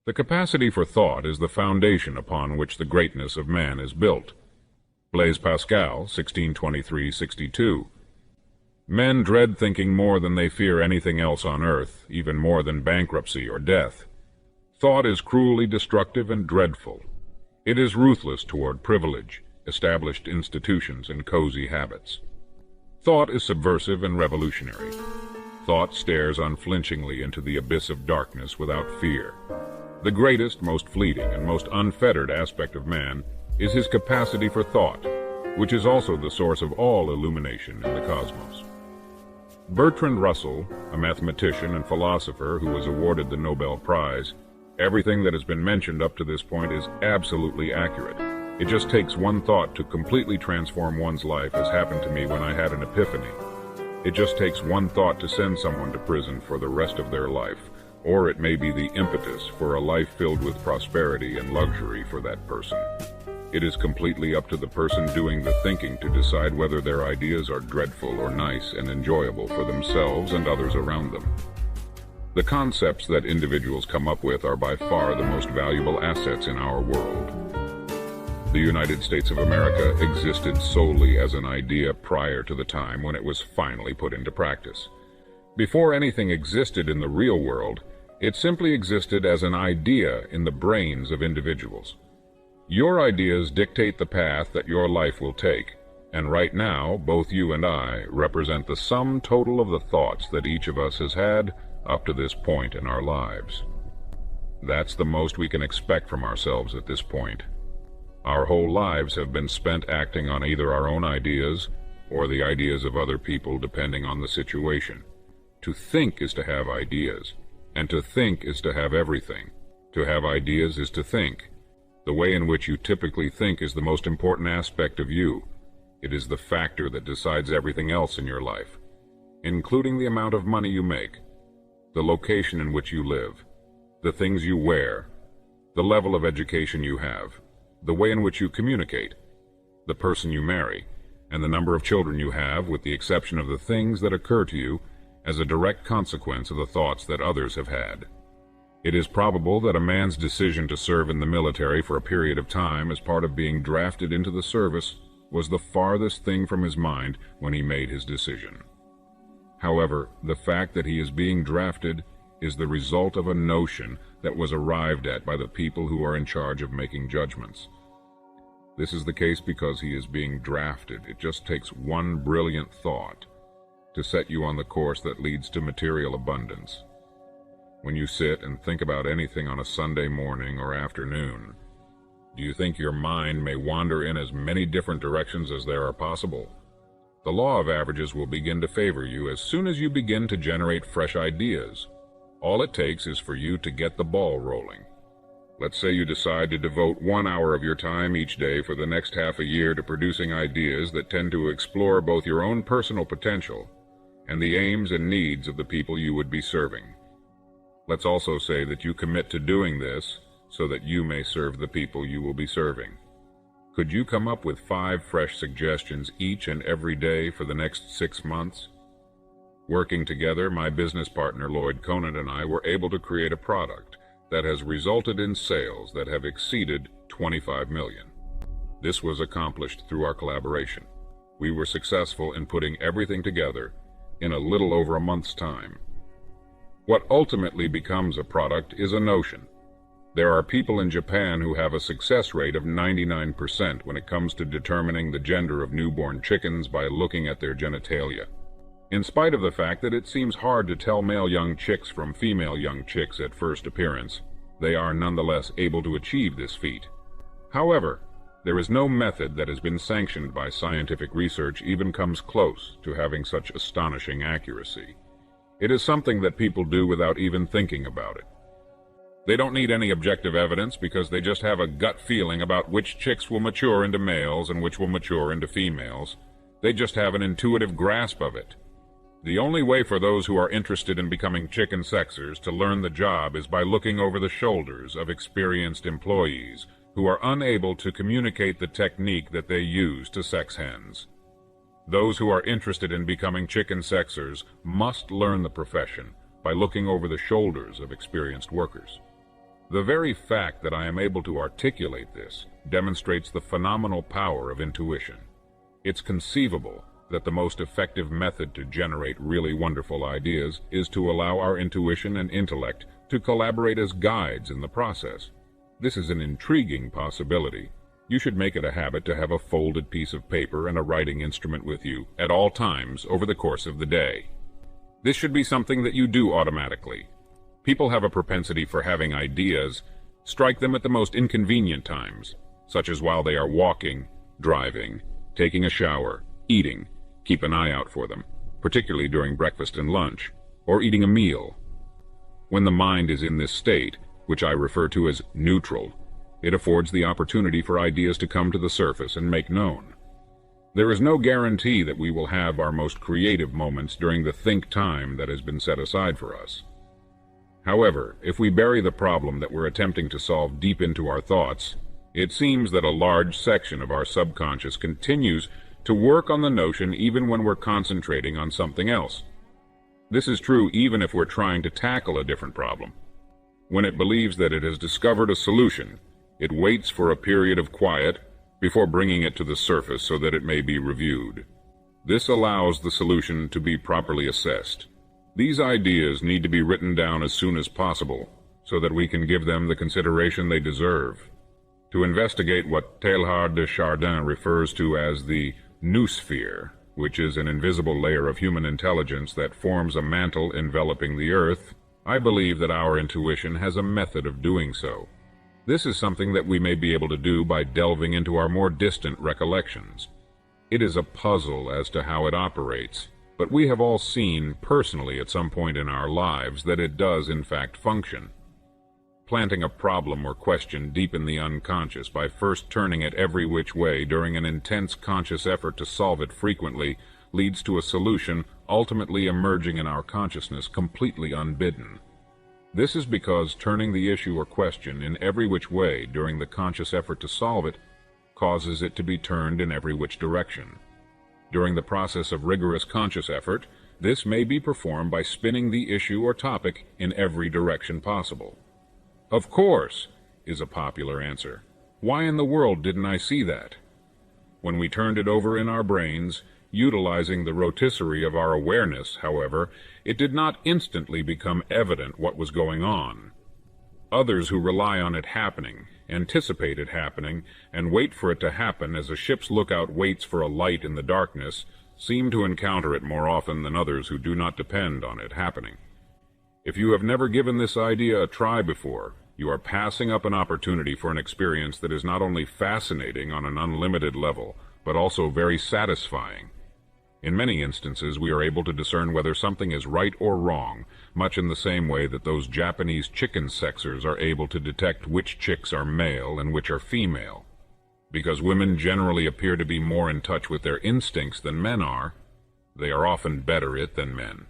The capacity for thought is the foundation upon which the greatness of man is built. Blaise Pascal, 1623-62. Men dread thinking more than they fear anything else on earth, even more than bankruptcy or death. Thought is cruelly destructive and dreadful. It is ruthless toward privilege, established institutions, and cozy habits. Thought is subversive and revolutionary. Thought stares unflinchingly into the abyss of darkness without fear. The greatest, most fleeting, and most unfettered aspect of man is his capacity for thought, which is also the source of all illumination in the cosmos. Bertrand Russell, a mathematician and philosopher who was awarded the Nobel Prize, everything that has been mentioned up to this point is absolutely accurate. It just takes one thought to completely transform one's life, as happened to me when I had an epiphany. It just takes one thought to send someone to prison for the rest of their life, or it may be the impetus for a life filled with prosperity and luxury for that person. It is completely up to the person doing the thinking to decide whether their ideas are dreadful or nice and enjoyable for themselves and others around them. The concepts that individuals come up with are by far the most valuable assets in our world. The United States of America existed solely as an idea prior to the time when it was finally put into practice. Before anything existed in the real world, it simply existed as an idea in the brains of individuals. Your ideas dictate the path that your life will take, and right now, both you and I represent the sum total of the thoughts that each of us has had up to this point in our lives. That's the most we can expect from ourselves at this point. Our whole lives have been spent acting on either our own ideas or the ideas of other people, depending on the situation. To think is to have ideas, and to think is to have everything. To have ideas is to think. The way in which you typically think is the most important aspect of you. It is the factor that decides everything else in your life, including the amount of money you make, the location in which you live, the things you wear, the level of education you have, the way in which you communicate, the person you marry, and the number of children you have, with the exception of the things that occur to you as a direct consequence of the thoughts that others have had. It is probable that a man's decision to serve in the military for a period of time as part of being drafted into the service was the farthest thing from his mind when he made his decision. However, the fact that he is being drafted is the result of a notion that was arrived at by the people who are in charge of making judgments. This is the case because he is being drafted. It just takes one brilliant thought to set you on the course that leads to material abundance. When you sit and think about anything on a Sunday morning or afternoon, do you think your mind may wander in as many different directions as there are possible? The law of averages will begin to favor you as soon as you begin to generate fresh ideas. All it takes is for you to get the ball rolling. Let's say you decide to devote 1 hour of your time each day for the next half a year to producing ideas that tend to explore both your own personal potential and the aims and needs of the people you would be serving. Let's also say that you commit to doing this so that you may serve the people you will be serving. Could you come up with 5 fresh suggestions each and every day for the next 6 months? Working together, my business partner Lloyd Conant and I were able to create a product that has resulted in sales that have exceeded 25 million. This was accomplished through our collaboration. We were successful in putting everything together in a little over a month's time. What ultimately becomes a product is a notion. There are people in Japan who have a success rate of 99% when it comes to determining the gender of newborn chickens by looking at their genitalia. In spite of the fact that it seems hard to tell male young chicks from female young chicks at first appearance, they are nonetheless able to achieve this feat. However, there is no method that has been sanctioned by scientific research even comes close to having such astonishing accuracy. It is something that people do without even thinking about it. They don't need any objective evidence because they just have a gut feeling about which chicks will mature into males and which will mature into females. They just have an intuitive grasp of it. The only way for those who are interested in becoming chicken sexers to learn the job is by looking over the shoulders of experienced employees who are unable to communicate the technique that they use to sex hens. Those who are interested in becoming chicken sexers must learn the profession by looking over the shoulders of experienced workers. The very fact that I am able to articulate this demonstrates the phenomenal power of intuition. It's conceivable that the most effective method to generate really wonderful ideas is to allow our intuition and intellect to collaborate as guides in the process. This is an intriguing possibility. You should make it a habit to have a folded piece of paper and a writing instrument with you at all times over the course of the day. This should be something that you do automatically. People have a propensity for having ideas strike them at the most inconvenient times, such as while they are walking, driving, taking a shower, eating. Keep an eye out for them, particularly during breakfast and lunch, or eating a meal. When the mind is in this state, which I refer to as neutral, it affords the opportunity for ideas to come to the surface and make known. There is no guarantee that we will have our most creative moments during the think time that has been set aside for us. However, if we bury the problem that we're attempting to solve deep into our thoughts, it seems that a large section of our subconscious continues to work on the notion even when we're concentrating on something else. This is true even if we're trying to tackle a different problem. When it believes that it has discovered a solution, it waits for a period of quiet before bringing it to the surface so that it may be reviewed. This allows the solution to be properly assessed. These ideas need to be written down as soon as possible so that we can give them the consideration they deserve. To investigate what Teilhard de Chardin refers to as the noosphere, which is an invisible layer of human intelligence that forms a mantle enveloping the earth, I believe that our intuition has a method of doing so. This is something that we may be able to do by delving into our more distant recollections. It is a puzzle as to how it operates, but we have all seen personally at some point in our lives that it does in fact function. Planting a problem or question deep in the unconscious by first turning it every which way during an intense conscious effort to solve it frequently leads to a solution ultimately emerging in our consciousness completely unbidden. This is because turning the issue or question in every which way during the conscious effort to solve it causes it to be turned in every which direction. During the process of rigorous conscious effort, this may be performed by spinning the issue or topic in every direction possible. "Of course," is a popular answer. "Why in the world didn't I see that?" When we turned it over in our brains, utilizing the rotisserie of our awareness, however, it did not instantly become evident what was going on. Others who rely on it happening, anticipate it happening, and wait for it to happen as a ship's lookout waits for a light in the darkness, seem to encounter it more often than others who do not depend on it happening. If you have never given this idea a try before, you are passing up an opportunity for an experience that is not only fascinating on an unlimited level, but also very satisfying. In many instances, we are able to discern whether something is right or wrong, much in the same way that those Japanese chicken sexers are able to detect which chicks are male and which are female. Because women generally appear to be more in touch with their instincts than men are, they are often better at it than men.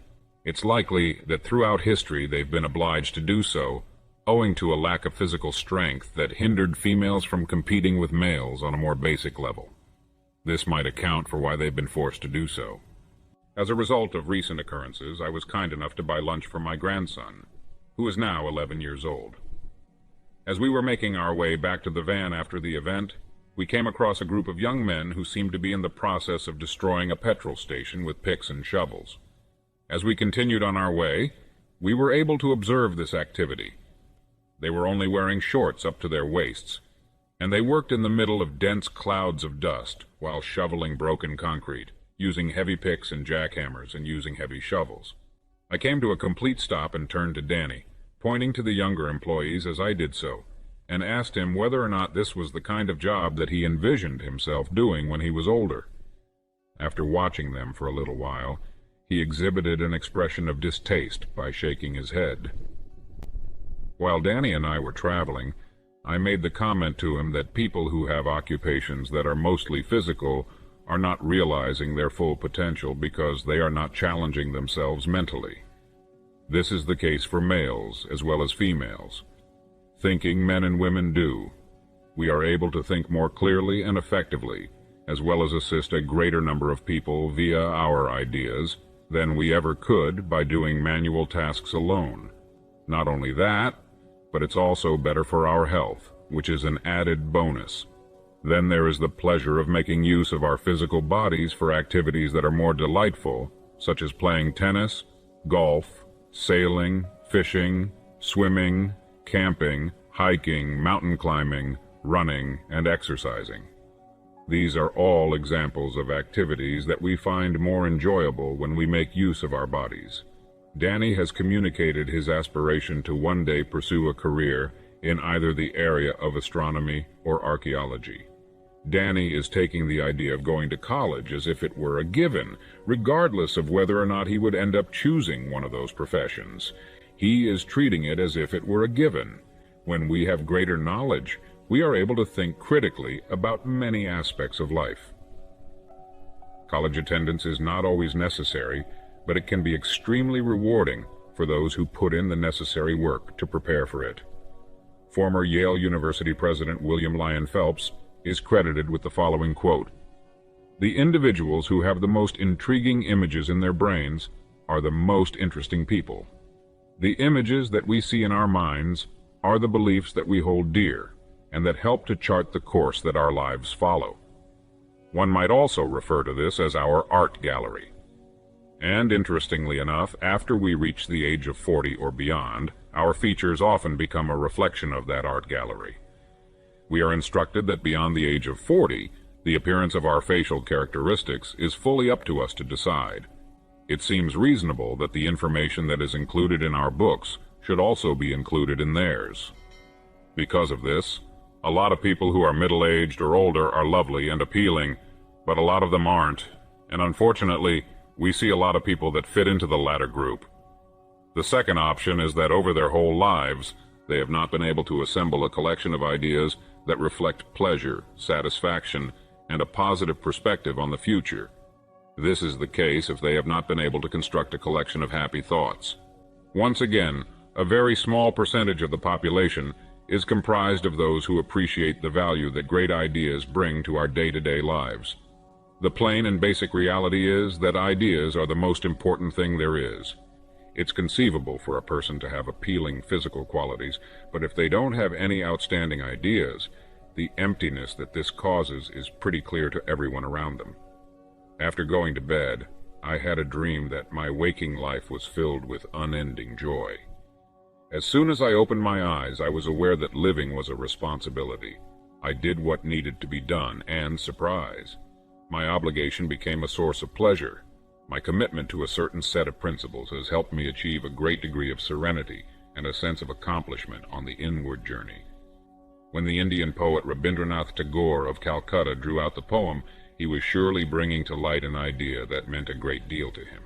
It's likely that throughout history they've been obliged to do so, owing to a lack of physical strength that hindered females from competing with males on a more basic level. This might account for why they've been forced to do so. As a result of recent occurrences, I was kind enough to buy lunch for my grandson, who is now 11 years old. As we were making our way back to the van after the event, we came across a group of young men who seemed to be in the process of destroying a petrol station with picks and shovels. As we continued on our way, we were able to observe this activity. They were only wearing shorts up to their waists, and they worked in the middle of dense clouds of dust while shoveling broken concrete, using heavy picks and jackhammers and using heavy shovels. I came to a complete stop and turned to Danny, pointing to the younger employees as I did so, and asked him whether or not this was the kind of job that he envisioned himself doing when he was older. After watching them for a little while, he exhibited an expression of distaste by shaking his head. While Danny and I were traveling, I made the comment to him that people who have occupations that are mostly physical are not realizing their full potential because they are not challenging themselves mentally. This is the case for males as well as females. Thinking men and women do. We are able to think more clearly and effectively, as well as assist a greater number of people via our ideas than we ever could by doing manual tasks alone. Not only that, but it's also better for our health, which is an added bonus. Then there is the pleasure of making use of our physical bodies for activities that are more delightful, such as playing tennis, golf, sailing, fishing, swimming, camping, hiking, mountain climbing, running, and exercising. These are all examples of activities that we find more enjoyable when we make use of our bodies. Danny has communicated his aspiration to one day pursue a career in either the area of astronomy or archaeology. Danny is taking the idea of going to college as if it were a given, regardless of whether or not he would end up choosing one of those professions. He is treating it as if it were a given. When we have greater knowledge, we are able to think critically about many aspects of life. College attendance is not always necessary, but it can be extremely rewarding for those who put in the necessary work to prepare for it. Former Yale University President William Lyon Phelps is credited with the following quote: "The individuals who have the most intriguing images in their brains are the most interesting people. The images that we see in our minds are the beliefs that we hold dear and that help to chart the course that our lives follow." One might also refer to this as our art gallery. And interestingly enough, after we reach the age of 40 or beyond, our features often become a reflection of that art gallery. We are instructed that beyond the age of 40, the appearance of our facial characteristics is fully up to us to decide. It seems reasonable that the information that is included in our books should also be included in theirs. Because of this, a lot of people who are middle-aged or older are lovely and appealing, but a lot of them aren't, and unfortunately, we see a lot of people that fit into the latter group. The second option is that over their whole lives, they have not been able to assemble a collection of ideas that reflect pleasure, satisfaction, and a positive perspective on the future. This is the case if they have not been able to construct a collection of happy thoughts. Once again, a very small percentage of the population is comprised of those who appreciate the value that great ideas bring to our day-to-day lives. The plain and basic reality is that ideas are the most important thing there is. It's conceivable for a person to have appealing physical qualities, but if they don't have any outstanding ideas, the emptiness that this causes is pretty clear to everyone around them. After going to bed, I had a dream that my waking life was filled with unending joy. As soon as I opened my eyes, I was aware that living was a responsibility. I did what needed to be done, and surprise, my obligation became a source of pleasure. My commitment to a certain set of principles has helped me achieve a great degree of serenity and a sense of accomplishment on the inward journey. When the Indian poet Rabindranath Tagore of Calcutta drew out the poem, he was surely bringing to light an idea that meant a great deal to him.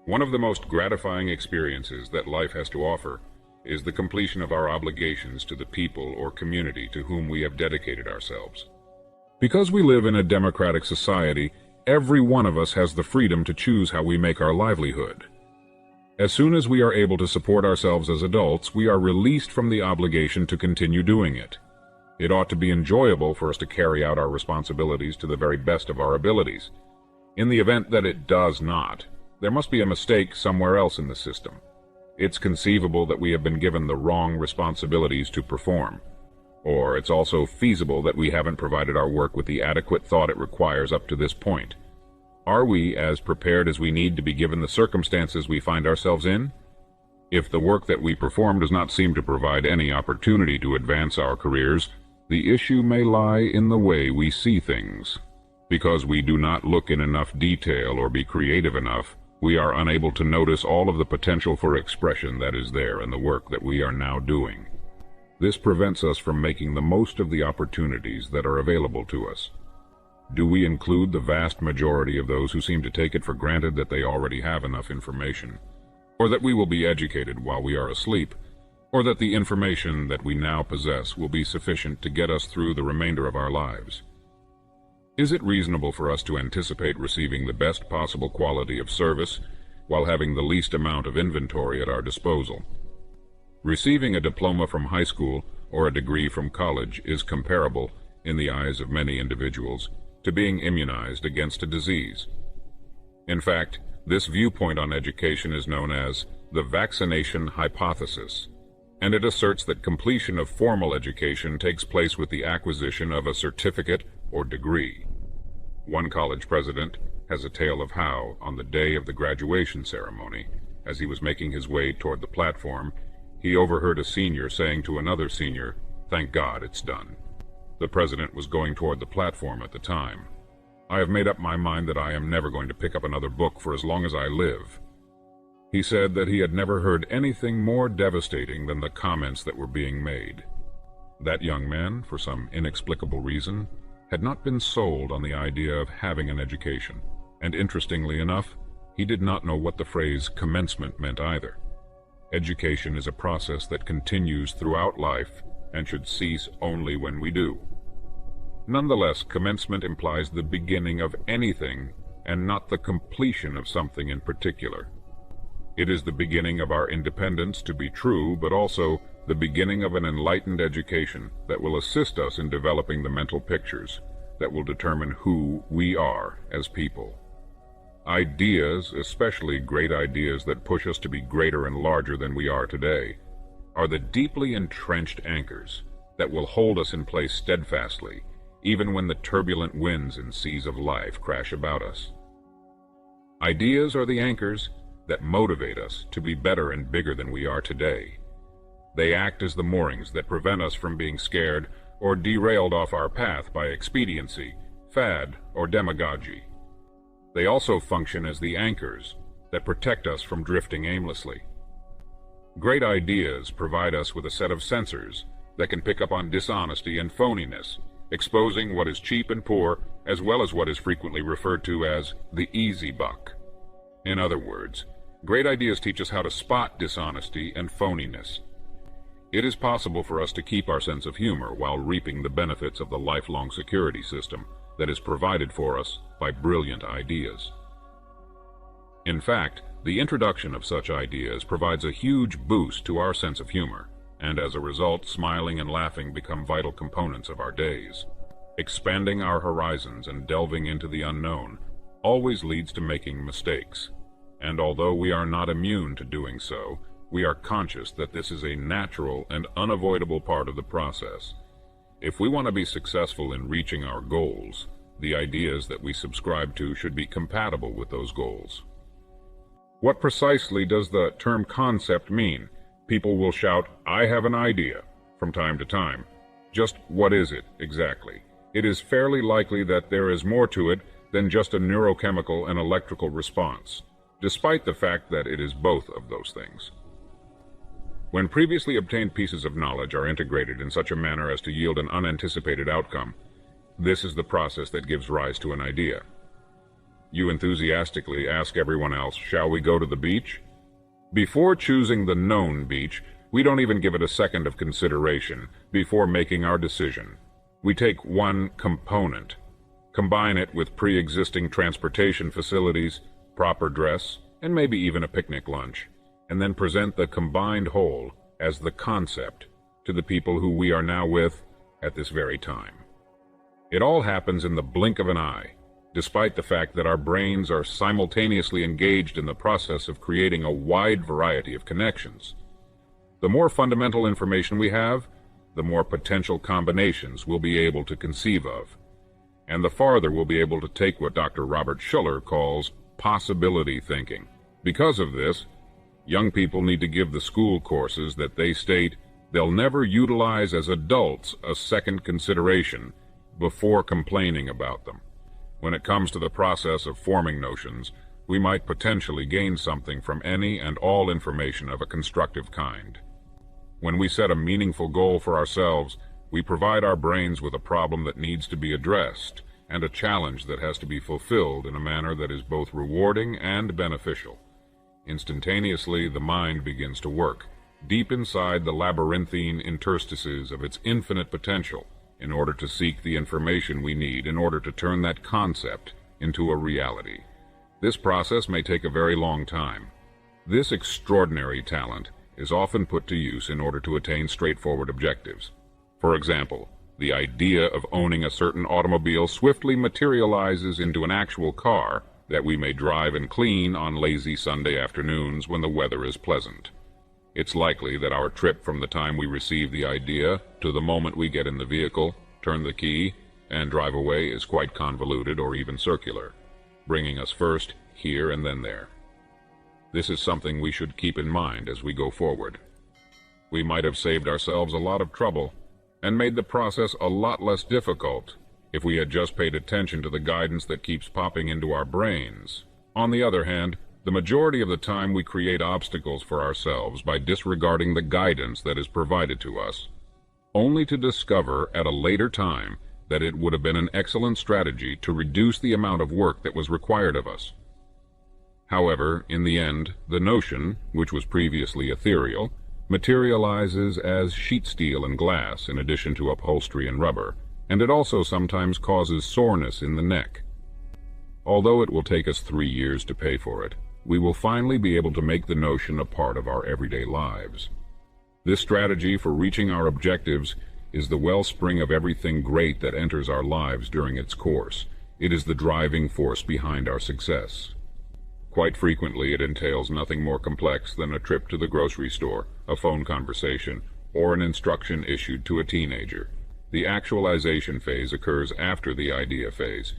One of the most gratifying experiences that life has to offer is the completion of our obligations to the people or community to whom we have dedicated ourselves. Because we live in a democratic society, every one of us has the freedom to choose how we make our livelihood. As soon as we are able to support ourselves as adults, we are released from the obligation to continue doing it. It ought to be enjoyable for us to carry out our responsibilities to the very best of our abilities. In the event that it does not, there must be a mistake somewhere else in the system. It's conceivable that we have been given the wrong responsibilities to perform. Or it's also feasible that we haven't provided our work with the adequate thought it requires up to this point. Are we as prepared as we need to be given the circumstances we find ourselves in? If the work that we perform does not seem to provide any opportunity to advance our careers, the issue may lie in the way we see things. Because we do not look in enough detail or be creative enough, we are unable to notice all of the potential for expression that is there in the work that we are now doing. This prevents us from making the most of the opportunities that are available to us. Do we include the vast majority of those who seem to take it for granted that they already have enough information, or that we will be educated while we are asleep, or that the information that we now possess will be sufficient to get us through the remainder of our lives? Is it reasonable for us to anticipate receiving the best possible quality of service while having the least amount of inventory at our disposal? Receiving a diploma from high school or a degree from college is comparable, in the eyes of many individuals, to being immunized against a disease. In fact, this viewpoint on education is known as the vaccination hypothesis. and it asserts that completion of formal education takes place with the acquisition of a certificate or degree. One college president has a tale of how, on the day of the graduation ceremony, as he was making his way toward the platform, he overheard a senior saying to another senior, "Thank God it's done." The president was going toward the platform at the time. "I have made up my mind that I am never going to pick up another book for as long as I live." He said that he had never heard anything more devastating than the comments that were being made. That young man, for some inexplicable reason, had not been sold on the idea of having an education, and interestingly enough, he did not know what the phrase commencement meant either. Education is a process that continues throughout life and should cease only when we do. Nonetheless, commencement implies the beginning of anything and not the completion of something in particular. It is the beginning of our independence, to be true, but also the beginning of an enlightened education that will assist us in developing the mental pictures that will determine who we are as people. Ideas, especially great ideas that push us to be greater and larger than we are today, are the deeply entrenched anchors that will hold us in place steadfastly, even when the turbulent winds and seas of life crash about us. Ideas are the anchors that motivate us to be better and bigger than we are today. They act as the moorings that prevent us from being scared or derailed off our path by expediency, fad, or demagogy. They also function as the anchors that protect us from drifting aimlessly. Great ideas provide us with a set of sensors that can pick up on dishonesty and phoniness, exposing what is cheap and poor, as well as what is frequently referred to as the easy buck. In other words, great ideas teach us how to spot dishonesty and phoniness. It is possible for us to keep our sense of humor while reaping the benefits of the lifelong security system that is provided for us by brilliant ideas. In fact, the introduction of such ideas provides a huge boost to our sense of humor, and as a result, smiling and laughing become vital components of our days. Expanding our horizons and delving into the unknown always leads to making mistakes, and although we are not immune to doing so, we are conscious that this is a natural and unavoidable part of the process. If we want to be successful in reaching our goals, the ideas that we subscribe to should be compatible with those goals. What precisely does the term concept mean? People will shout, "I have an idea," from time to time. Just what is it, exactly? It is fairly likely that there is more to it than just a neurochemical and electrical response, despite the fact that it is both of those things. When previously obtained pieces of knowledge are integrated in such a manner as to yield an unanticipated outcome, this is the process that gives rise to an idea. You enthusiastically ask everyone else, "Shall we go to the beach?" Before choosing the known beach, we don't even give it a second of consideration before making our decision. We take one component, combine it with pre-existing transportation facilities, proper dress, and maybe even a picnic lunch, and then present the combined whole as the concept to the people who we are now with at this very time. It all happens in the blink of an eye, despite the fact that our brains are simultaneously engaged in the process of creating a wide variety of connections. The more fundamental information we have, the more potential combinations we'll be able to conceive of, and the farther we'll be able to take what Dr. Robert Schuller calls possibility thinking. Because of this, young people need to give the school courses that they state they'll never utilize as adults a second consideration before complaining about them. When it comes to the process of forming notions, we might potentially gain something from any and all information of a constructive kind. When we set a meaningful goal for ourselves, we provide our brains with a problem that needs to be addressed and a challenge that has to be fulfilled in a manner that is both rewarding and beneficial. Instantaneously, the mind begins to work, deep inside the labyrinthine interstices of its infinite potential, in order to seek the information we need in order to turn that concept into a reality. This process may take a very long time. This extraordinary talent is often put to use in order to attain straightforward objectives. For example, the idea of owning a certain automobile swiftly materializes into an actual car that we may drive and clean on lazy Sunday afternoons when the weather is pleasant. It's likely that our trip from the time we receive the idea to the moment we get in the vehicle, turn the key, and drive away is quite convoluted or even circular, bringing us first here and then there. This is something we should keep in mind as we go forward. We might have saved ourselves a lot of trouble and made the process a lot less difficult if we had just paid attention to the guidance that keeps popping into our brains. On the other hand, the majority of the time we create obstacles for ourselves by disregarding the guidance that is provided to us, only to discover at a later time that it would have been an excellent strategy to reduce the amount of work that was required of us. However, in the end, the notion, which was previously ethereal, materializes as sheet steel and glass in addition to upholstery and rubber, and it also sometimes causes soreness in the neck. Although it will take us 3 years to pay for it, we will finally be able to make the notion a part of our everyday lives. This strategy for reaching our objectives is the wellspring of everything great that enters our lives during its course. It is the driving force behind our success. Quite frequently, it entails nothing more complex than a trip to the grocery store, a phone conversation, or an instruction issued to a teenager. The actualization phase occurs after the idea phase.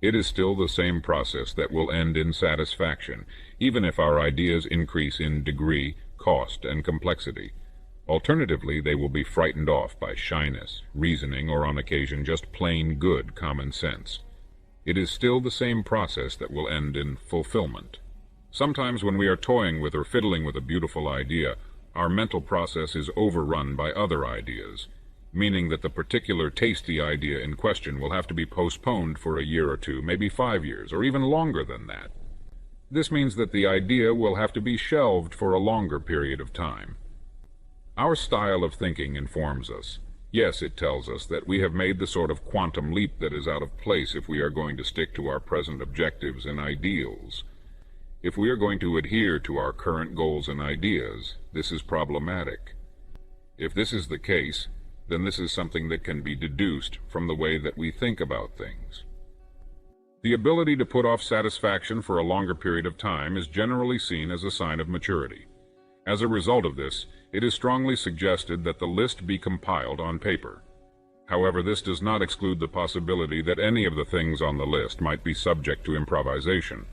It is still the same process that will end in satisfaction, even if our ideas increase in degree, cost, and complexity. Alternatively, they will be frightened off by shyness, reasoning, or on occasion just plain good common sense. It is still the same process that will end in fulfillment. Sometimes when we are toying with or fiddling with a beautiful idea, our mental process is overrun by other ideas, meaning that the particular tasty idea in question will have to be postponed for a year or two, maybe 5 years, or even longer than that. This means that the idea will have to be shelved for a longer period of time. Our style of thinking informs us. Yes, it tells us that we have made the sort of quantum leap that is out of place if we are going to stick to our present objectives and ideals. If we are going to adhere to our current goals and ideas, this is problematic. If this is the case, then this is something that can be deduced from the way that we think about things. The ability to put off satisfaction for a longer period of time is generally seen as a sign of maturity. As a result of this, it is strongly suggested that the list be compiled on paper. However, this does not exclude the possibility that any of the things on the list might be subject to improvisation.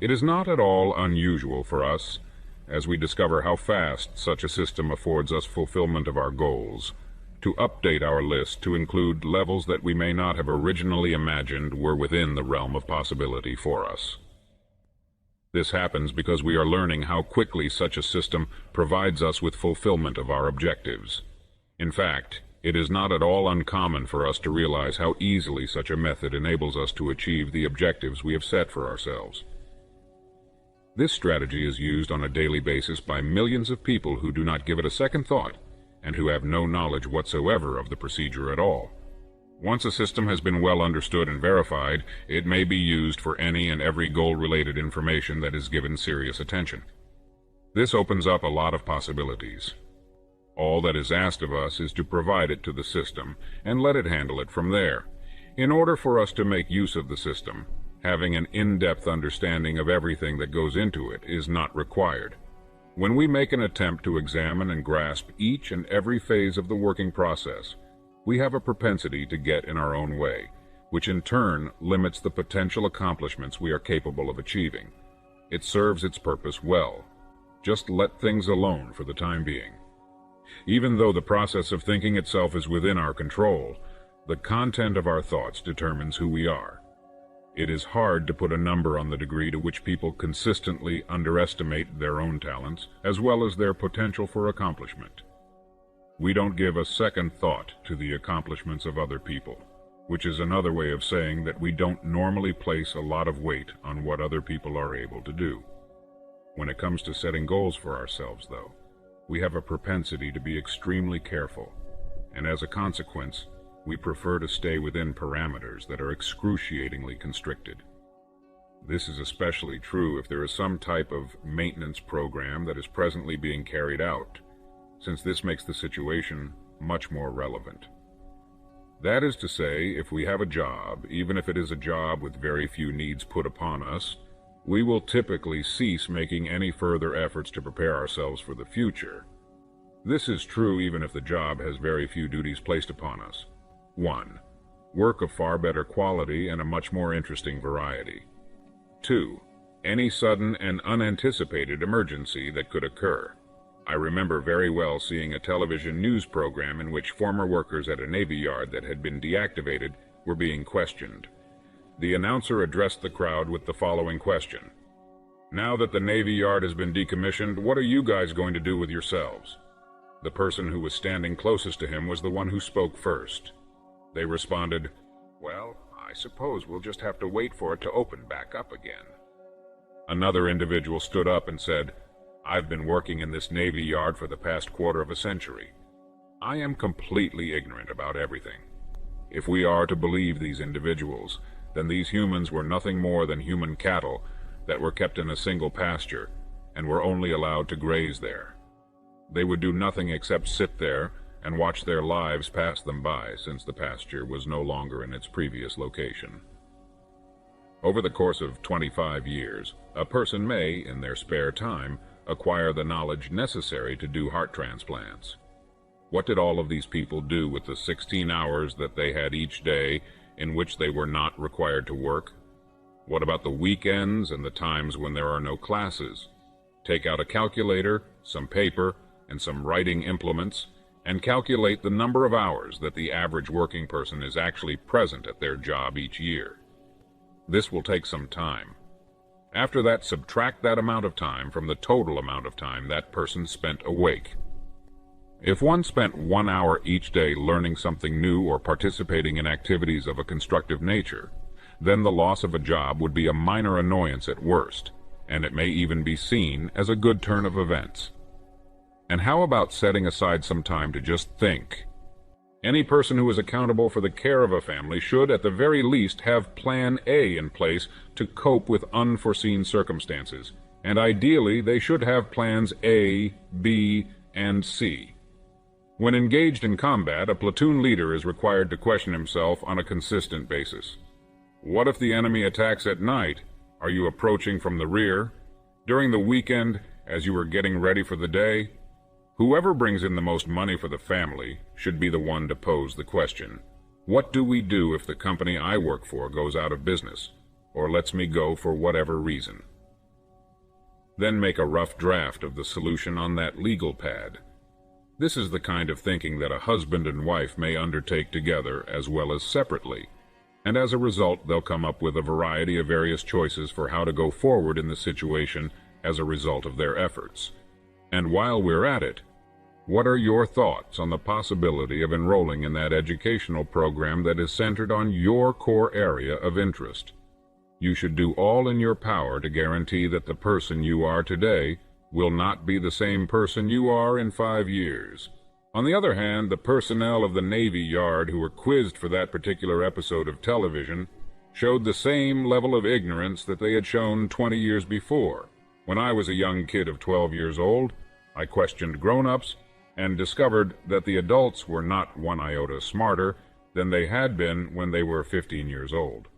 It is not at all unusual for us, as we discover how fast such a system affords us fulfillment of our goals, to update our list to include levels that we may not have originally imagined were within the realm of possibility for us. This happens because we are learning how quickly such a system provides us with fulfillment of our objectives. In fact, it is not at all uncommon for us to realize how easily such a method enables us to achieve the objectives we have set for ourselves. This strategy is used on a daily basis by millions of people who do not give it a second thought and who have no knowledge whatsoever of the procedure at all. Once a system has been well understood and verified, it may be used for any and every goal-related information that is given serious attention. This opens up a lot of possibilities. All that is asked of us is to provide it to the system and let it handle it from there. In order for us to make use of the system, having an in-depth understanding of everything that goes into it is not required. When we make an attempt to examine and grasp each and every phase of the working process, we have a propensity to get in our own way, which in turn limits the potential accomplishments we are capable of achieving. It serves its purpose well. Just let things alone for the time being. Even though the process of thinking itself is within our control, the content of our thoughts determines who we are. It is hard to put a number on the degree to which people consistently underestimate their own talents, as well as their potential for accomplishment. We don't give a second thought to the accomplishments of other people, which is another way of saying that we don't normally place a lot of weight on what other people are able to do. When it comes to setting goals for ourselves, though, we have a propensity to be extremely careful, and as a consequence, we prefer to stay within parameters that are excruciatingly constricted. This is especially true if there is some type of maintenance program that is presently being carried out, since this makes the situation much more relevant. That is to say, if we have a job, even if it is a job with very few needs put upon us, we will typically cease making any further efforts to prepare ourselves for the future. This is true even if the job has very few duties placed upon us. 1. Work of far better quality and a much more interesting variety. 2. Any sudden and unanticipated emergency that could occur. I remember very well seeing a television news program in which former workers at a Navy yard that had been deactivated were being questioned. The announcer addressed the crowd with the following question: "Now that the Navy yard has been decommissioned, what are you guys going to do with yourselves?" The person who was standing closest to him was the one who spoke first. They responded, "Well, I suppose we'll just have to wait for it to open back up again." Another individual stood up and said, "I've been working in this Navy yard for the past quarter of a century. I am completely ignorant about everything." If we are to believe these individuals, then these humans were nothing more than human cattle that were kept in a single pasture and were only allowed to graze there. They would do nothing except sit there and watch their lives pass them by, since the pasture was no longer in its previous location. Over the course of 25 years, a person may, in their spare time, acquire the knowledge necessary to do heart transplants. What did all of these people do with the 16 hours that they had each day in which they were not required to work? What about the weekends and the times when there are no classes? Take out a calculator, some paper, and some writing implements, and calculate the number of hours that the average working person is actually present at their job each year. This will take some time. After that, subtract that amount of time from the total amount of time that person spent awake. If one spent 1 hour each day learning something new or participating in activities of a constructive nature, then the loss of a job would be a minor annoyance at worst, and it may even be seen as a good turn of events. And how about setting aside some time to just think? Any person who is accountable for the care of a family should, at the very least, have Plan A in place to cope with unforeseen circumstances, and ideally they should have Plans A, B, and C. When engaged in combat, a platoon leader is required to question himself on a consistent basis. What if the enemy attacks at night? Are you approaching from the rear? During the weekend, as you are getting ready for the day? Whoever brings in the most money for the family should be the one to pose the question: what do we do if the company I work for goes out of business, or lets me go for whatever reason? Then make a rough draft of the solution on that legal pad. This is the kind of thinking that a husband and wife may undertake together as well as separately, and as a result they'll come up with a variety of various choices for how to go forward in the situation as a result of their efforts. And while we're at it, what are your thoughts on the possibility of enrolling in that educational program that is centered on your core area of interest? You should do all in your power to guarantee that the person you are today will not be the same person you are in 5 years. On the other hand, the personnel of the Navy Yard who were quizzed for that particular episode of television showed the same level of ignorance that they had shown 20 years before. When I was a young kid of 12 years old, I questioned grown-ups and discovered that the adults were not one iota smarter than they had been when they were 15 years old.